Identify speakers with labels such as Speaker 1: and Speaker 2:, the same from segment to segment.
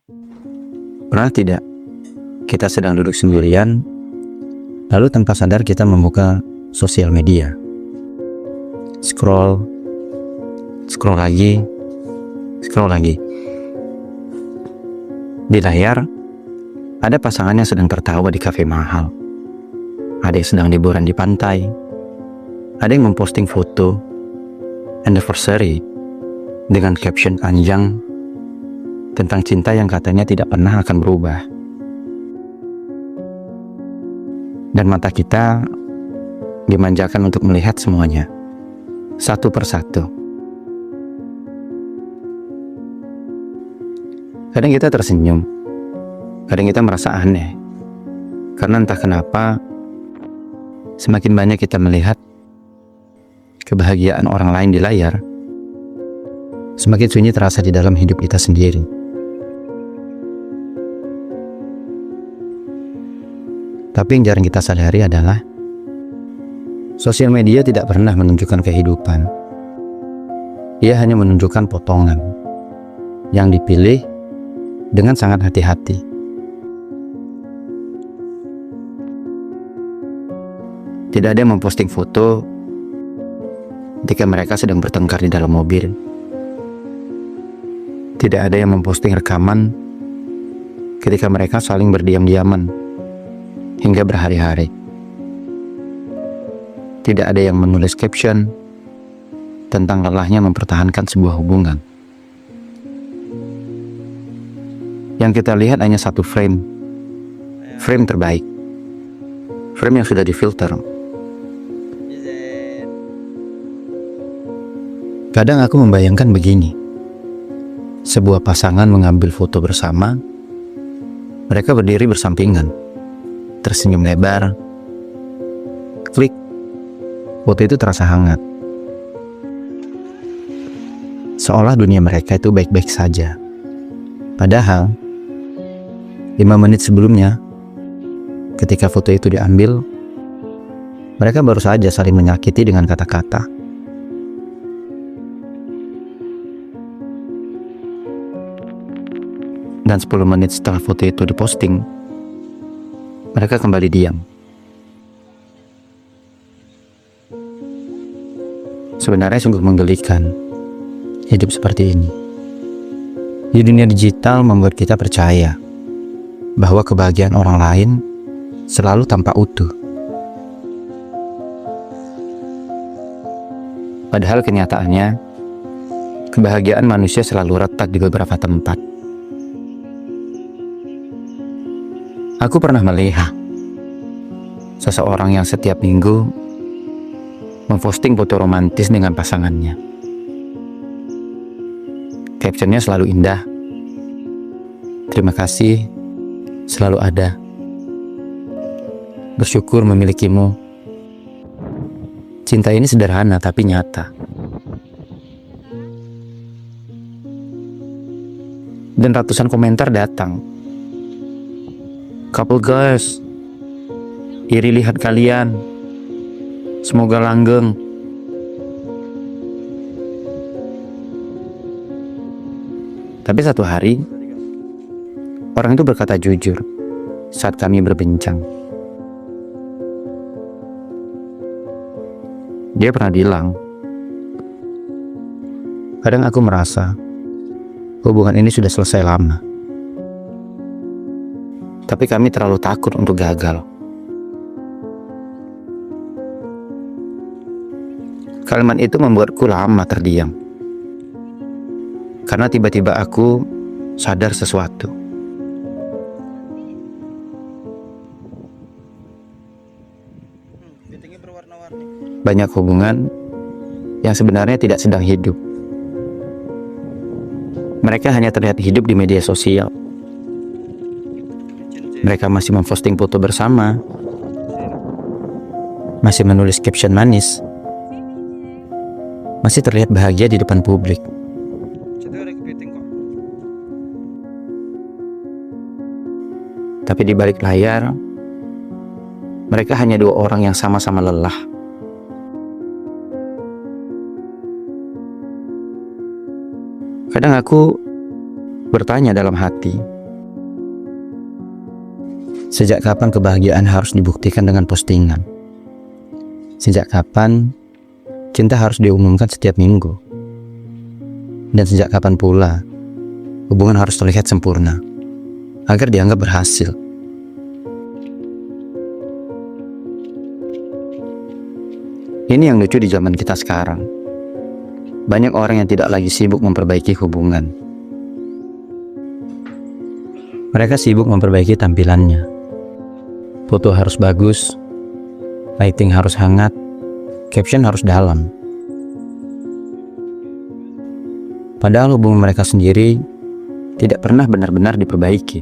Speaker 1: Pernah tidak kita sedang duduk sendirian, lalu tanpa sadar kita membuka sosial media, scroll lagi, scroll lagi. Di layar, ada pasangan yang sedang tertawa di kafe mahal, ada yang sedang liburan di pantai, ada yang memposting foto anniversary dengan caption panjang tentang cinta yang katanya tidak pernah akan berubah. Dan mata kita dimanjakan untuk melihat semuanya, satu persatu. Kadang kita tersenyum, kadang kita merasa aneh, karena entah kenapa semakin banyak kita melihat kebahagiaan orang lain di layar, semakin sunyi terasa di dalam hidup kita sendiri. Tapi yang jarang kita sadari adalah sosial media tidak pernah menunjukkan kehidupan. Ia hanya menunjukkan potongan yang dipilih dengan sangat hati-hati. Tidak ada yang memposting foto ketika mereka sedang bertengkar di dalam mobil. Tidak ada yang memposting rekaman ketika mereka saling berdiam-diaman hingga berhari-hari. Tidak ada yang menulis caption tentang lelahnya mempertahankan sebuah hubungan. Yang kita lihat hanya satu frame terbaik, frame yang sudah difilter. Kadang aku membayangkan begini, sebuah pasangan mengambil foto bersama, mereka berdiri bersampingan, tersenyum lebar, klik, foto itu terasa hangat. Seolah dunia mereka itu baik-baik saja. Padahal 5 menit sebelumnya, ketika foto itu diambil, mereka baru saja saling menyakiti dengan kata-kata. Dan 10 menit setelah foto itu diposting, mereka kembali diam. Sebenarnya sungguh menggelikan hidup seperti ini. Di dunia digital membuat kita percaya bahwa kebahagiaan orang lain selalu tampak utuh. Padahal kenyataannya, kebahagiaan manusia selalu retak di beberapa tempat. Aku pernah melihat seseorang yang setiap minggu memposting foto romantis dengan pasangannya. Captionnya selalu indah. Terima kasih, selalu ada. Bersyukur memilikimu. Cinta ini sederhana tapi nyata. Dan ratusan komentar datang. Couple guys, iri lihat kalian. Semoga langgeng. Tapi satu hari, orang itu berkata jujur saat kami berbincang. Dia pernah bilang, kadang aku merasa hubungan ini sudah selesai lama. Tapi kami terlalu takut untuk gagal. Kalimat itu membuatku lama terdiam. Karena tiba-tiba aku sadar sesuatu. Banyak hubungan yang sebenarnya tidak sedang hidup. Mereka hanya terlihat hidup di media sosial. Mereka masih memposting foto bersama, masih menulis caption manis, masih terlihat bahagia di depan publik. Tapi di balik layar, mereka hanya dua orang yang sama-sama lelah. Kadang aku bertanya dalam hati, Sejak kapan kebahagiaan harus dibuktikan dengan postingan? Sejak kapan cinta harus diumumkan setiap minggu? Dan sejak kapan pula hubungan harus terlihat sempurna agar dianggap berhasil? Ini yang lucu di zaman kita sekarang. Banyak orang yang tidak lagi sibuk memperbaiki hubungan. Mereka sibuk memperbaiki tampilannya. Foto harus bagus, lighting harus hangat, caption harus dalam. Padahal hubungan mereka sendiri tidak pernah benar-benar diperbaiki.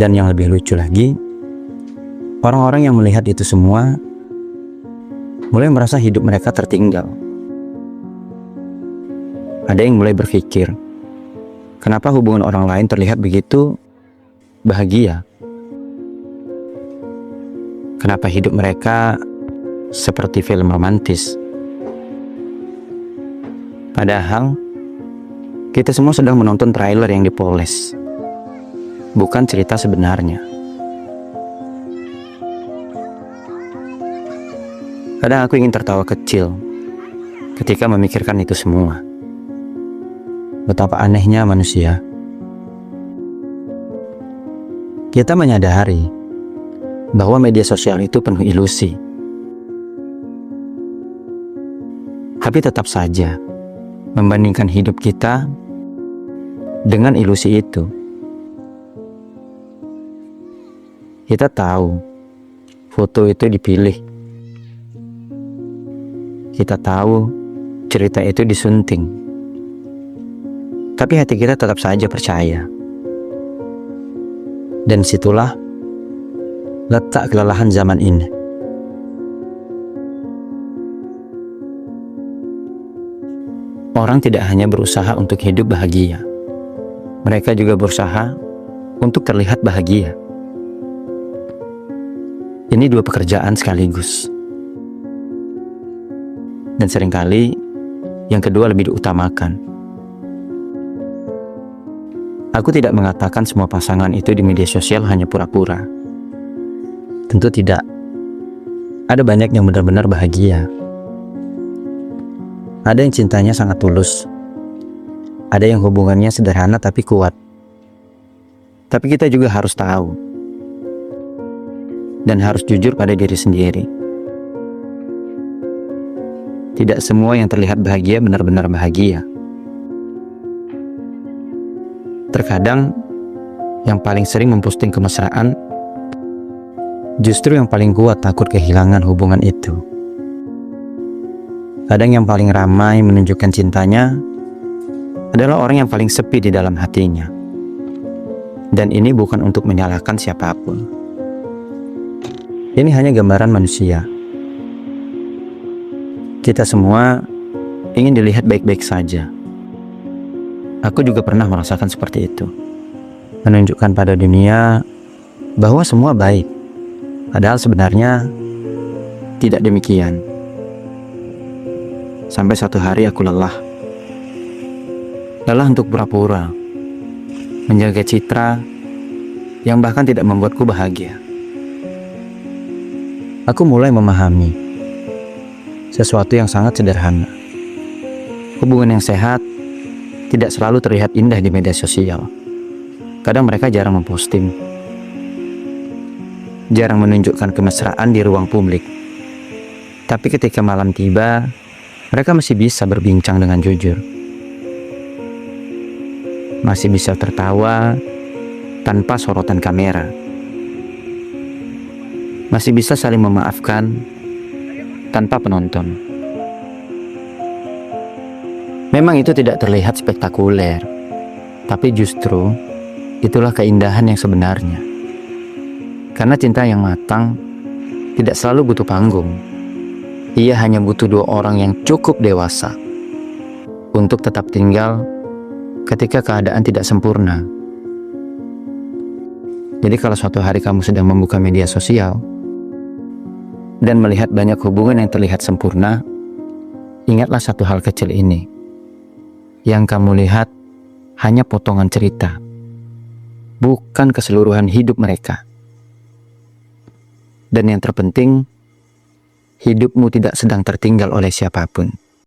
Speaker 1: Dan yang lebih lucu lagi, orang-orang yang melihat itu semua mulai merasa hidup mereka tertinggal. Ada yang mulai berpikir, kenapa hubungan orang lain terlihat begitu bahagia? Kenapa hidup mereka seperti film romantis? Padahal kita semua sedang menonton trailer yang dipoles, bukan cerita sebenarnya. Kadang aku ingin tertawa kecil ketika memikirkan itu semua. Betapa anehnya manusia. Kita menyadari bahwa media sosial itu penuh ilusi. Tapi tetap saja membandingkan hidup kita dengan ilusi itu. Kita tahu foto itu dipilih. Kita tahu cerita itu disunting. Tapi hati kita tetap saja percaya. Dan situlah letak kelelahan zaman ini. Orang tidak hanya berusaha untuk hidup bahagia. Mereka juga berusaha untuk terlihat bahagia. Ini dua pekerjaan sekaligus. Dan seringkali yang kedua lebih diutamakan. Aku tidak mengatakan semua pasangan itu di media sosial hanya pura-pura. Tentu tidak. Ada banyak yang benar-benar bahagia. Ada yang cintanya sangat tulus. Ada yang hubungannya sederhana tapi kuat. Tapi kita juga harus tahu dan harus jujur pada diri sendiri. Tidak semua yang terlihat bahagia benar-benar bahagia. Terkadang yang paling sering memposting kemesraan justru yang paling kuat takut kehilangan hubungan itu. Kadang yang paling ramai menunjukkan cintanya adalah orang yang paling sepi di dalam hatinya. Dan ini bukan untuk menyalahkan siapapun. Ini hanya gambaran manusia. Kita semua ingin dilihat baik-baik saja. Aku juga pernah merasakan seperti itu. Menunjukkan pada dunia bahwa semua baik. Padahal sebenarnya tidak demikian. Sampai satu hari aku lelah. Lelah untuk pura-pura. Menjaga citra yang bahkan tidak membuatku bahagia. Aku mulai memahami sesuatu yang sangat sederhana. Hubungan yang sehat tidak selalu terlihat indah di media sosial. Kadang mereka jarang memposting, jarang menunjukkan kemesraan di ruang publik. Tapi ketika malam tiba, mereka masih bisa berbincang dengan jujur. Masih bisa tertawa tanpa sorotan kamera. Masih bisa saling memaafkan tanpa penonton. Memang itu tidak terlihat spektakuler, tapi justru itulah keindahan yang sebenarnya. Karena cinta yang matang tidak selalu butuh panggung. Ia hanya butuh dua orang yang cukup dewasa untuk tetap tinggal ketika keadaan tidak sempurna. Jadi kalau suatu hari kamu sedang membuka media sosial dan melihat banyak hubungan yang terlihat sempurna, ingatlah satu hal kecil ini. Yang kamu lihat hanya potongan cerita, bukan keseluruhan hidup mereka. Dan yang terpenting, hidupmu tidak sedang tertinggal oleh siapapun.